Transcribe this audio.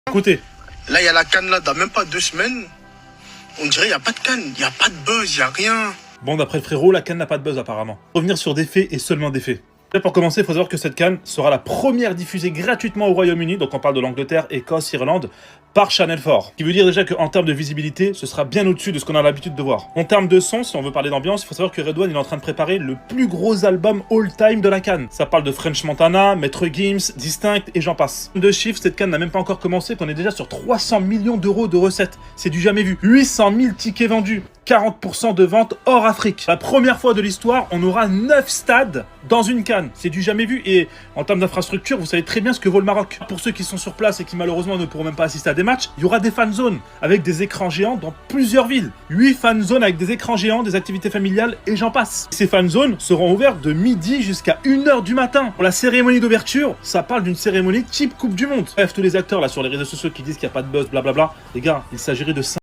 Écoutez. Là, il y a la CAN là, dans même pas 2 semaines. On dirait qu'il n'y a pas de CAN, il n'y a pas de buzz, il n'y a rien. Bon, d'après le frérot, la CAN n'a pas de buzz apparemment. Revenir sur des faits et seulement des faits. Déjà, pour commencer, il faut savoir que cette CAN sera la première diffusée gratuitement au Royaume-Uni, donc on parle de l'Angleterre, Écosse, Irlande, par Channel 4. Ce qui veut dire déjà qu'en termes de visibilité, ce sera bien au-dessus de ce qu'on a l'habitude de voir. En termes de son, si on veut parler d'ambiance, il faut savoir que Redouane est en train de préparer le plus gros album all-time de la CAN. Ça parle de French Montana, Maître Gims, Distinct et j'en passe. De chiffres, cette CAN n'a même pas encore commencé, qu'on est déjà sur 300 millions d'euros de recettes. C'est du jamais vu. 800 000 tickets vendus. 40% de ventes hors Afrique. La première fois de l'histoire, on aura 9 stades dans une CAN. C'est du jamais vu. Et en termes d'infrastructure, vous savez très bien ce que vaut le Maroc. Pour ceux qui sont sur place et qui malheureusement ne pourront même pas assister à des matchs, il y aura des fan zones avec des écrans géants dans plusieurs villes. 8 fan zones avec des écrans géants, des activités familiales et j'en passe. Ces fan zones seront ouvertes de midi jusqu'à 1h du matin. Pour la cérémonie d'ouverture, ça parle d'une cérémonie type Coupe du Monde. Bref, tous les acteurs là sur les réseaux sociaux qui disent qu'il n'y a pas de buzz, blablabla. Les gars, il s'agirait de